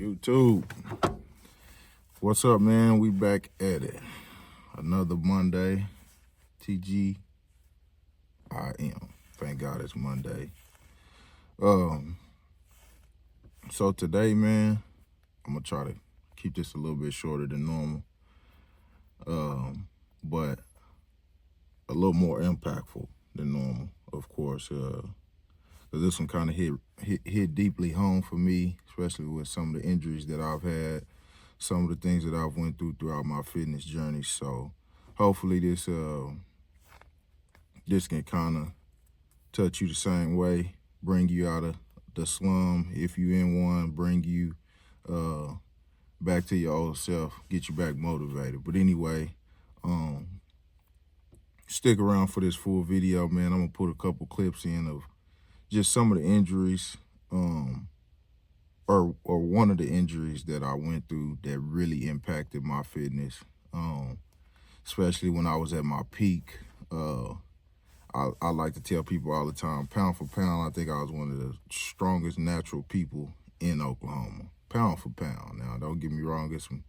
YouTube. What's up, man? We back at it. Another Monday. TGIM. Thank God it's Monday. So today, man, I'm gonna try to keep this a little bit shorter than normal. But a little more impactful than normal, of course. Because this one kind of hit deeply home for me, especially with some of the injuries that I've had, some of the things that I've went through throughout my fitness journey. So hopefully this can kind of touch you the same way, bring you out of the slum if you in one, bring you back to your old self, get you back motivated. But anyway, stick around for this full video, man. I'm gonna put a couple clips in of just some of the injuries, or one of the injuries that I went through that really impacted my fitness, especially when I was at my peak. I like to tell people all the time, pound for pound, I think I was one of the strongest natural people in Oklahoma. Pound for pound. Now, don't get me wrong, there's some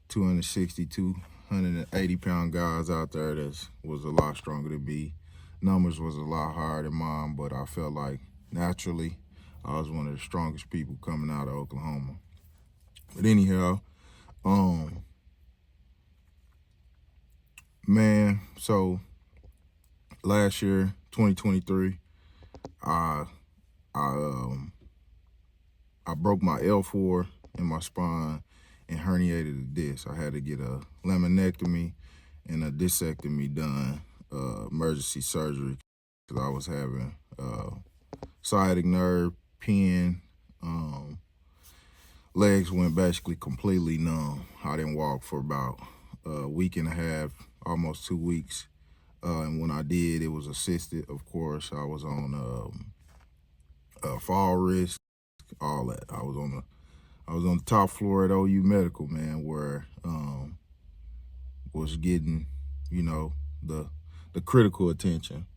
260, 280 pound guys out there that was a lot stronger than me. Numbers was a lot higher than mine, but I felt like naturally I was one of the strongest people coming out of Oklahoma. But anyhow, man, so last year, 2023, I broke my L4 in my spine and herniated a disc. I had to get a laminectomy and a discectomy done, emergency surgery, because I was having sciatic nerve pain. Legs went basically completely numb. I didn't walk for about a week and a half, almost 2 weeks. And when I did, it was assisted, of course. I was on fall risk, all that. I was on the top floor at OU Medical, man, where was getting, the critical attention.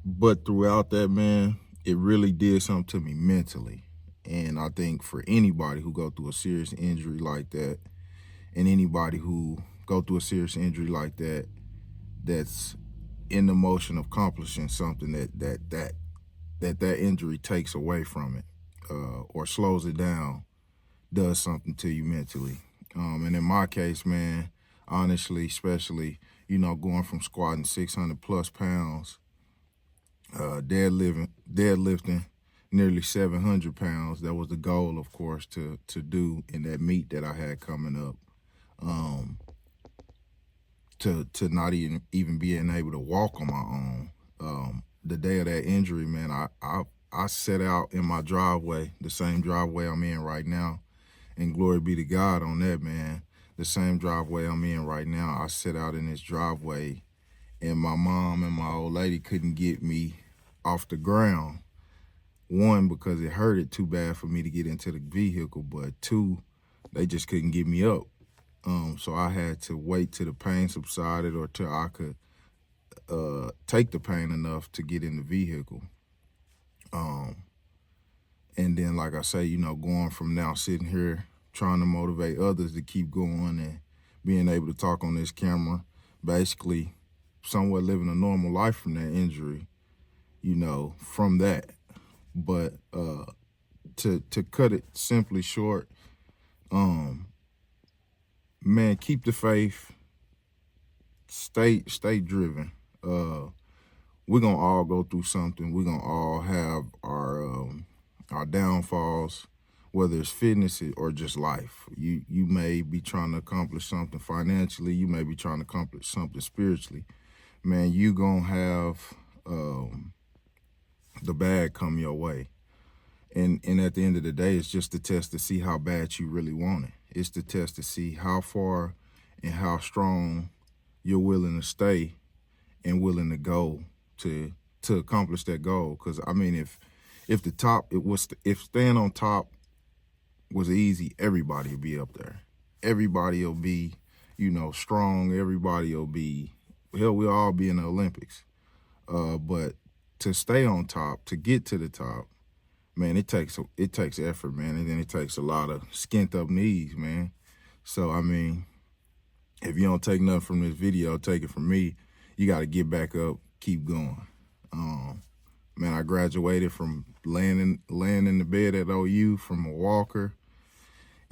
But throughout that, man, it really did something to me mentally. And I think for anybody who go through a serious injury like that, and anybody who go through a serious injury like that, that's in the motion of accomplishing something that injury takes away from it, or slows it down, does something to you mentally. And in my case, man, honestly, especially, going from squatting 600 plus pounds, deadlifting nearly 700 pounds. That was the goal, of course, to do in that meet that I had coming up. To not even being able to walk on my own. The day of that injury, man, I set out in my driveway, the same driveway I'm in right now, and glory be to God on that, man. The same driveway I'm in right now, I set out in this driveway, and my mom and my old lady couldn't get me off the ground. One, because it hurted too bad for me to get into the vehicle, but two, they just couldn't get me up. So I had to wait till the pain subsided or till I could take the pain enough to get in the vehicle. And then, like I say, going from now sitting here trying to motivate others to keep going and being able to talk on this camera, basically somewhat living a normal life from that injury, from that. But to cut it simply short, man, keep the faith, stay driven. We're gonna all go through something. We're gonna all have our downfalls, whether it's fitness or just life. You may be trying to accomplish something financially, you may be trying to accomplish something spiritually. Man, you gonna have the bad come your way. And at the end of the day, it's just a test to see how bad you really want it. It's the test to see how far and how strong you're willing to stay and willing to go to accomplish that goal. Because I mean, if staying on top was easy, everybody would be up there. Everybody will be, strong. Everybody will be, hell, we'll all be in the Olympics. But to stay on top, to get to the top, man, it takes effort, man, and then it takes a lot of skint up knees, man. So I mean, if you don't take nothing from this video, take it from me. You got to get back up, keep going. Man, I graduated from laying in the bed at OU from a walker,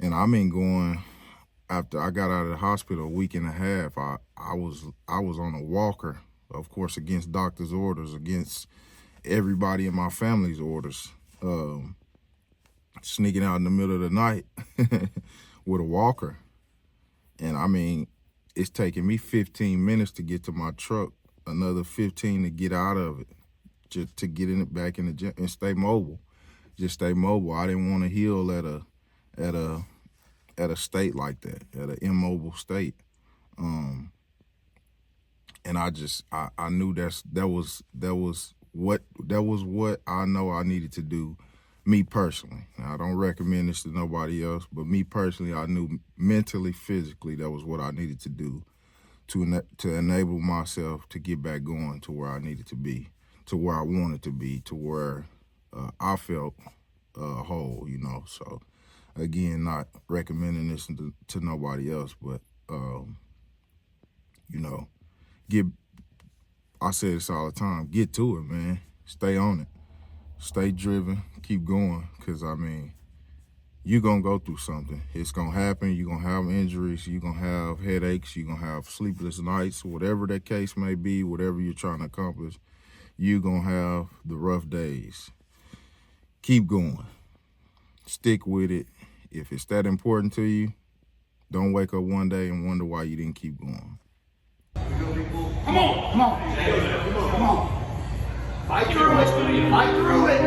and I mean going after I got out of the hospital a week and a half. I was on a walker, of course, against doctor's orders, against everybody in my family's orders. Sneaking out in the middle of the night with a walker. And I mean, it's taking me 15 minutes to get to my truck, another 15 to get out of it, just to get in it back in the gym and stay mobile. Just stay mobile. I didn't want to heal at a state like that, at an immobile state. And I knew that was what I know I needed to do, me personally. Now, I don't recommend this to nobody else, but me personally, I knew mentally, physically, that was what I needed to do to enable myself to get back going to where I needed to be, to where I wanted to be, to where I felt whole, you know. So, again, not recommending this to nobody else, but, you know, I say this all the time, get to it, man. Stay on it. Stay driven, keep going, because, I mean, you're going to go through something. It's going to happen. You're going to have injuries. You're going to have headaches. You're going to have sleepless nights, whatever that case may be, whatever you're trying to accomplish, you're going to have the rough days. Keep going. Stick with it. If it's that important to you, don't wake up one day and wonder why you didn't keep going. Come on. Fight through it. Fight through it.